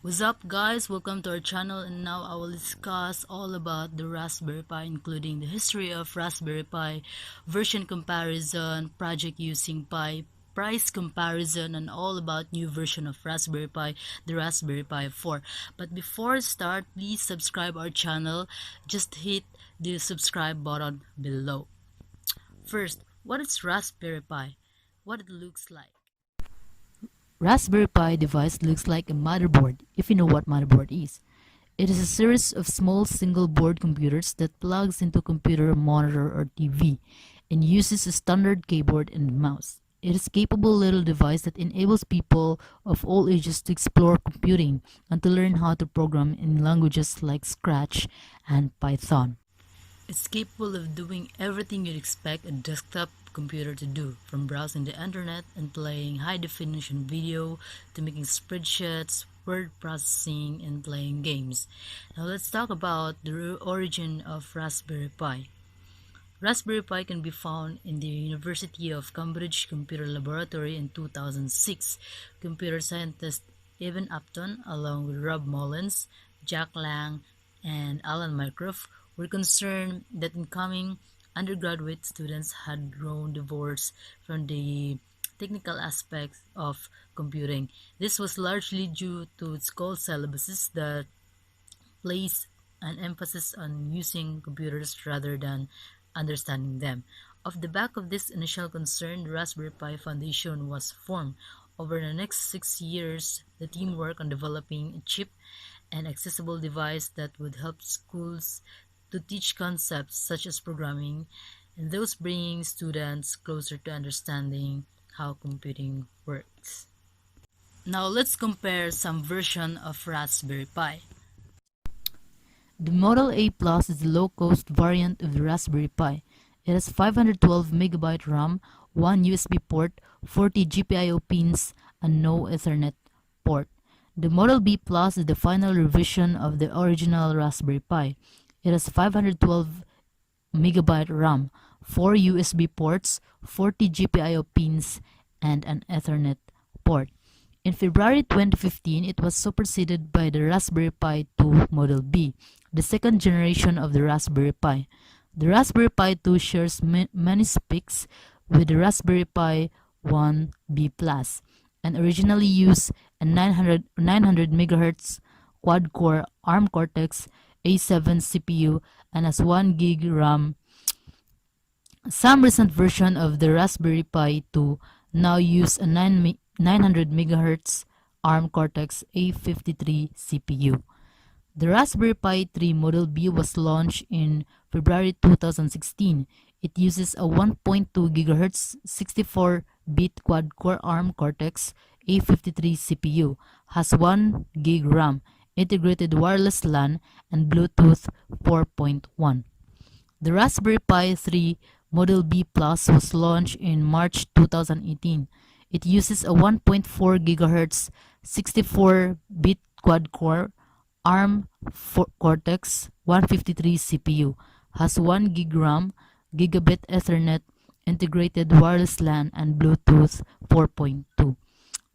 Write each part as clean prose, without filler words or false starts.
What's up guys, welcome to our channel, and now I will discuss all about the Raspberry Pi, including the history of Raspberry Pi, version comparison, project using Pi, price comparison, and all about new version of Raspberry Pi, the Raspberry Pi 4. But before I start, please subscribe our channel. Just hit the subscribe button below. First, what is Raspberry Pi? What it looks like. Raspberry Pi device looks like a motherboard, if you know what motherboard is. It is a series of small single-board computers that plugs into a computer, monitor, or TV and uses a standard keyboard and mouse. It is a capable little device that enables people of all ages to explore computing and to learn how to program in languages like Scratch and Python. It's capable of doing everything you'd expect a desktop computer to do, from browsing the internet and playing high-definition video to making spreadsheets, word processing, and playing games. Now let's talk about the origin of Raspberry Pi. Raspberry Pi can be found in the University of Cambridge Computer Laboratory in 2006. Computer scientist Evan Upton, along with Rob Mullins, Jack Lang, and Alan Mycroft, were concerned that incoming undergraduate students had grown divorced from the technical aspects of computing. This was largely due to school syllabuses that place an emphasis on using computers rather than understanding them. Off the back of this initial concern, the Raspberry Pi Foundation was formed. Over the next 6 years, the team worked on developing a cheap and accessible device that would help schools to teach concepts such as programming, and those bringing students closer to understanding how computing works. Now let's compare some version of Raspberry Pi. The Model A Plus is the low-cost variant of the Raspberry Pi. It has 512MB RAM, 1 USB port, 40 GPIO pins, and no Ethernet port. The Model B Plus is the final revision of the original Raspberry Pi. It has 512MB RAM, 4 USB ports, 40 GPIO pins, and an Ethernet port. In February 2015, it was superseded by the Raspberry Pi 2 Model B, the second generation of the Raspberry Pi. The Raspberry Pi 2 shares many specs with the Raspberry Pi 1 B Plus, and originally used a 900 MHz quad-core ARM Cortex A7 CPU and has 1 GB RAM. Some recent versions of the Raspberry Pi 2 now use a 900 MHz ARM Cortex A53 CPU. The Raspberry Pi 3 Model B was launched in February 2016. It uses a 1.2 GHz 64-bit quad-core ARM Cortex A53 CPU, has 1 GB RAM, integrated wireless LAN, and Bluetooth 4.1. The Raspberry Pi 3 Model B Plus was launched in March 2018. It uses a 1.4 GHz 64-bit quad-core ARM Cortex 153 CPU, has 1 GB RAM, Gigabit Ethernet, integrated wireless LAN, and Bluetooth 4.2.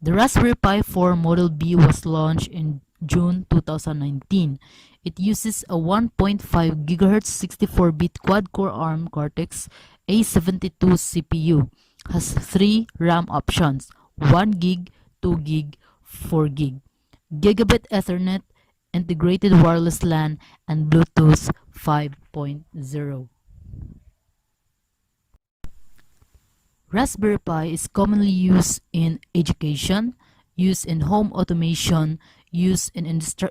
The Raspberry Pi 4 Model B was launched in June 2019. It uses a 1.5 GHz 64-bit quad-core ARM Cortex A72 CPU, has 3 RAM options, 1 GB, 2 GB, 4 GB, Gigabit Ethernet, integrated wireless LAN, and Bluetooth 5.0. Raspberry Pi is commonly used in education, used in home automation, used in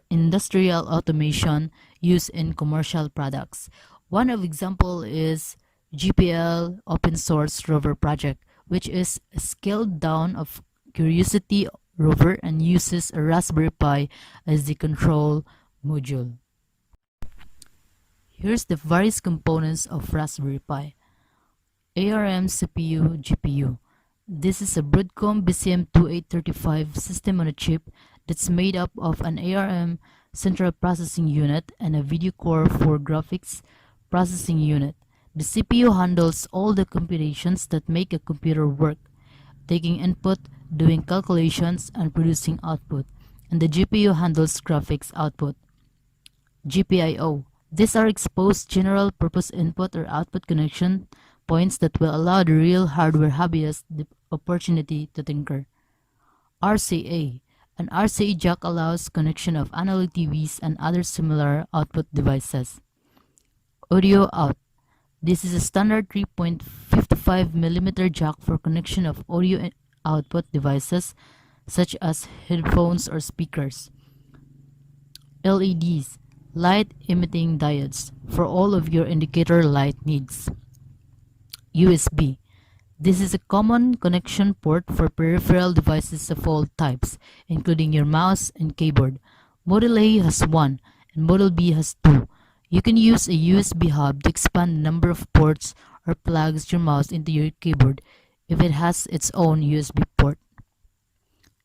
industrial automation, used in commercial products. One of example is GPL Open Source Rover Project, which is a scaled down of Curiosity rover and uses a Raspberry Pi as the control module. Here's the various components of Raspberry Pi. ARM CPU GPU. This is a Broadcom BCM2835 system on a chip that's made up of an ARM central processing unit and a video core for graphics processing unit. The CPU handles all the computations that make a computer work, taking input, doing calculations, and producing output. and the GPU handles graphics output. GPIO. These are exposed general purpose input or output connection points that will allow the real hardware hobbyist the opportunity to tinker. RCA. An RCA jack allows connection of analog TVs and other similar output devices. Audio out. This is a standard 3.55mm jack for connection of audio output devices such as headphones or speakers. LEDs, light emitting diodes, for all of your indicator light needs. USB. This is a common connection port for peripheral devices of all types, including your mouse and keyboard. Model A has one, and Model B has two. You can use a USB hub to expand the number of ports or plugs your mouse into your keyboard if it has its own USB port.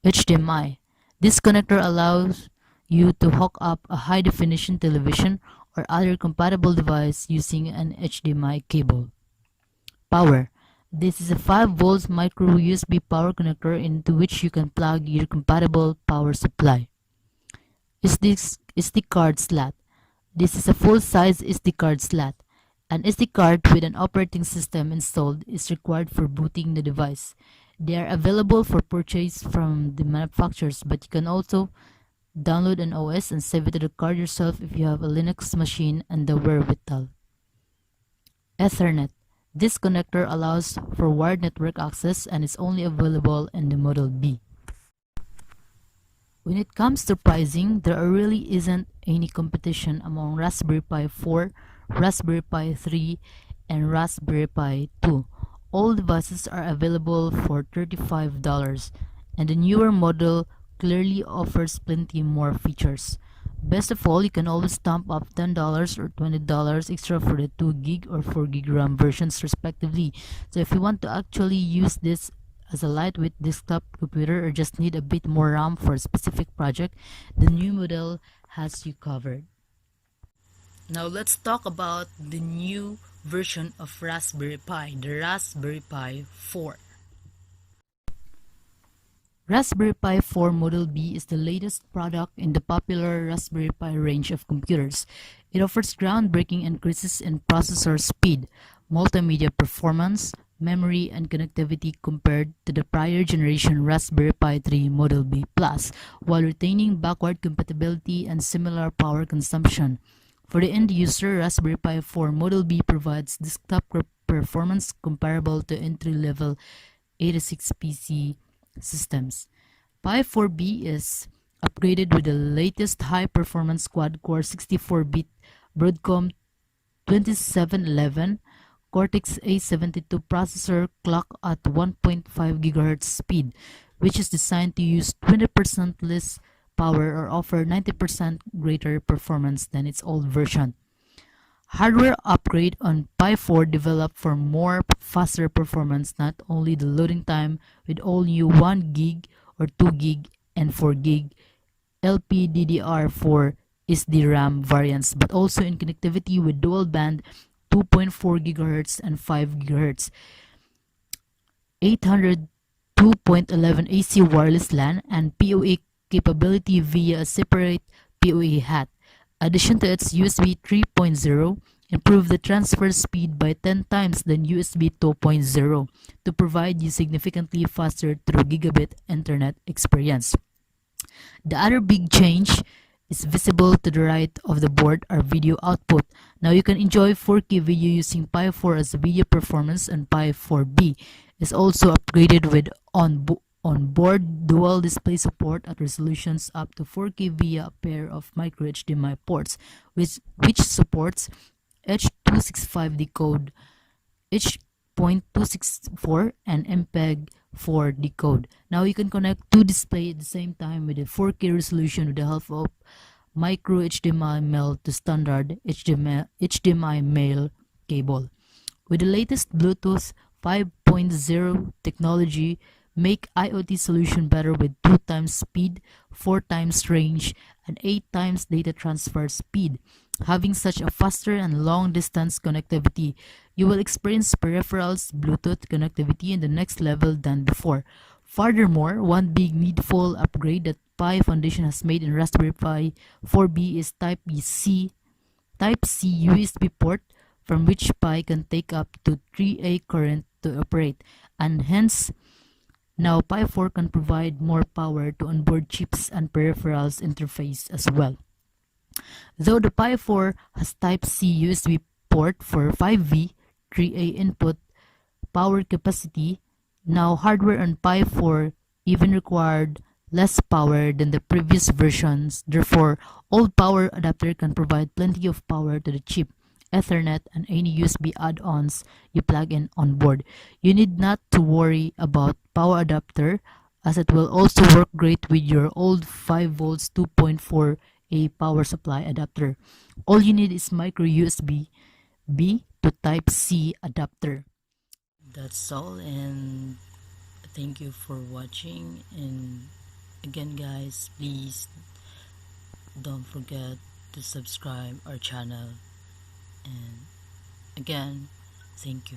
HDMI. This connector allows you to hook up a high-definition television or other compatible device using an HDMI cable. Power. This is a 5 volts micro USB power connector into which you can plug your compatible power supply. SD card slot. This is a full-size SD card slot. An SD card with an operating system installed is required for booting the device. They are available for purchase from the manufacturers, but you can also download an OS and save it to the card yourself if you have a Linux machine and the wherewithal. Ethernet. This connector allows for wired network access and is only available in the Model B. When it comes to pricing, there really isn't any competition among Raspberry Pi 4, Raspberry Pi 3, and Raspberry Pi 2. All devices are available for $35, and the newer model clearly offers plenty more features. Best of all, you can always stamp up $10 or $20 extra for the 2GB or 4GB RAM versions respectively. So if you want to actually use this as a lightweight desktop computer or just need a bit more RAM for a specific project, the new model has you covered. Now let's talk about the new version of Raspberry Pi, the Raspberry Pi 4. Raspberry Pi 4 Model B is the latest product in the popular Raspberry Pi range of computers. It offers groundbreaking increases in processor speed, multimedia performance, memory, and connectivity compared to the prior generation Raspberry Pi 3 Model B Plus, while retaining backward compatibility and similar power consumption. For the end user, Raspberry Pi 4 Model B provides desktop performance comparable to entry-level 86 PC systems. Pi 4B is upgraded with the latest high-performance quad-core 64-bit Broadcom 2711 Cortex A72 processor clocked at 1.5 GHz speed, which is designed to use 20% less power or offer 90% greater performance than its old version. Hardware upgrade on Pi 4 developed for more faster performance, not only the loading time with all new 1GB or 2GB and 4GB LPDDR4 SDRAM variants, but also in connectivity with dual band 2.4 GHz and 5 GHz, 802.11 AC wireless LAN, and PoE capability via a separate PoE hat. Addition to its USB 3.0, improve the transfer speed by 10 times than USB 2.0 to provide you significantly faster through gigabit internet experience. The other big change is visible to the right of the board are video output. Now you can enjoy 4K video using Pi 4 as video performance, and Pi 4B is also upgraded with on-board dual display support at resolutions up to 4K via a pair of micro HDMI ports, which supports H.265 decode, H.264, and MPEG-4 decode. Now you can connect two displays at the same time with a 4K resolution with the help of micro HDMI male to standard HDMI male cable. With the latest Bluetooth 5.0 technology, make IoT solution better with 2 times speed, 4 times range, and 8 times data transfer speed. Having such a faster and long-distance connectivity, you will experience peripherals Bluetooth connectivity in the next level than before. Furthermore, one big needful upgrade that Pi Foundation has made in Raspberry Pi 4B is Type-C USB port, from which Pi can take up to 3A current to operate, and hence now Pi 4 can provide more power to onboard chips and peripherals interface as well. Though the Pi 4 has Type-C USB port for 5V 3A input power capacity, now hardware on Pi 4 even required less power than the previous versions. Therefore, old power adapter can provide plenty of power to the chip, Ethernet, and any USB add-ons you plug in on board. You need not to worry about power adapter, as it will also work great with your old 5 volts 2.4A power supply adapter. All you need is micro USB B to Type C adapter. That's all, and thank you for watching. And again, guys, please don't forget to subscribe our channel. And again, thank you.